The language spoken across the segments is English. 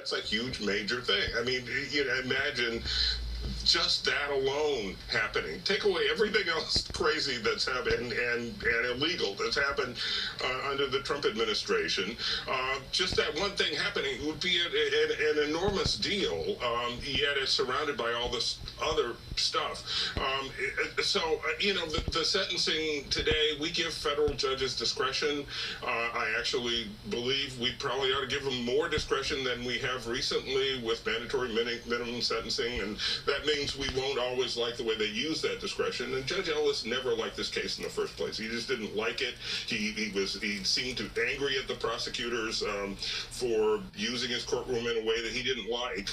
It's a huge major thing. I mean, you know, imagine just that alone happening. Take away everything else crazy that's happened and illegal that's happened under the Trump administration. Just that one thing happening would be an enormous deal, yet it's surrounded by all this other stuff. You know, the sentencing today, we give federal judges discretion. I actually believe we probably ought to give them more discretion than we have recently with mandatory minimum sentencing, and that means we won't always like the way they use that discretion. And Judge Ellis never liked this case in the first place. He just didn't like it. He seemed to angry at the prosecutors for using his courtroom in a way that he didn't like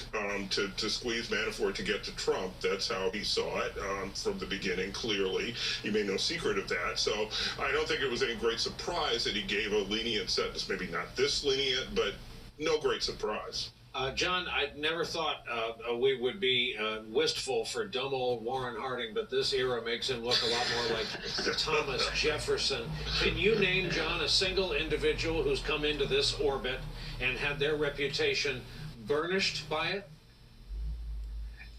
to squeeze Manafort to get to Trump. That's how he saw it from the beginning, clearly. He made no secret of that. So I don't think it was any great surprise that he gave a lenient sentence. Maybe not this lenient, but no great surprise. John, I never thought we would be wistful for dumb old Warren Harding, but this era makes him look a lot more like Thomas Jefferson. Can you name, John, a single individual who's come into this orbit and had their reputation burnished by it?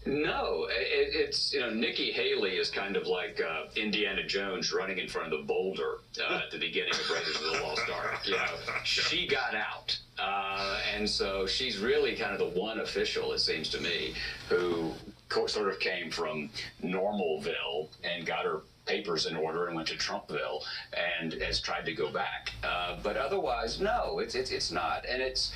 No, it's, you know, Nikki Haley is kind of like Indiana Jones running in front of the boulder at the beginning of Raiders of the Lost Ark. You know, she got out. And so she's really kind of the one official, it seems to me, who sort of came from Normalville and got her papers in order and went to Trumpville and has tried to go back. But otherwise, no, it's not. And it's,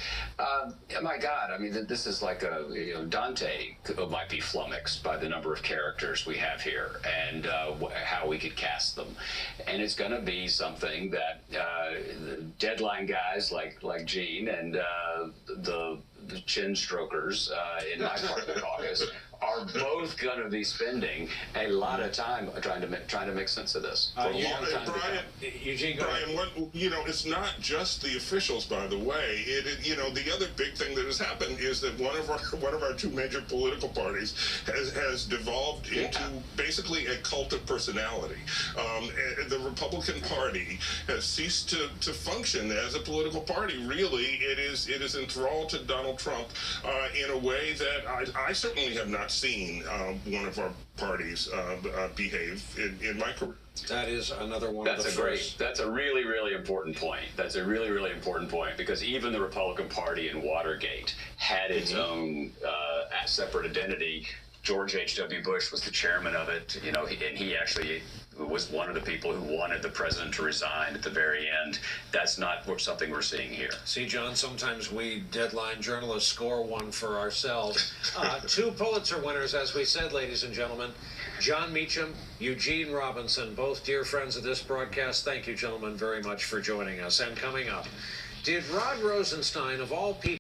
my God, I mean, this is like a, you know, Dante might be flummoxed by the number of characters we have here and how we could cast them. And it's going to be something that deadline guys like Gene and the chin strokers in my part of the caucus are both going to be spending a lot of time trying to make sense of this for a long time. Brian, Eugene, you know, it's not just the officials, by the way. You know, the other big thing that has happened is that one of our two major political parties has devolved into basically a cult of personality. The Republican Party has ceased to function as a political party. Really, it is enthralled to Donald Trump in a way that I certainly have not seen one of our parties behave in my career. That is another one of the first. That's a really, really important point. That's a really, really important point, because even the Republican Party in Watergate had its own separate identity. George H.W. Bush was the chairman of it, you know, and he actually was one of the people who wanted the president to resign at the very end. That's not something we're seeing here. See, John, sometimes we deadline journalists score one for ourselves. Two Pulitzer winners, as we said, ladies and gentlemen. John Meacham, Eugene Robinson, both dear friends of this broadcast. Thank you, gentlemen, very much for joining us. And coming up, did Rod Rosenstein, of all people,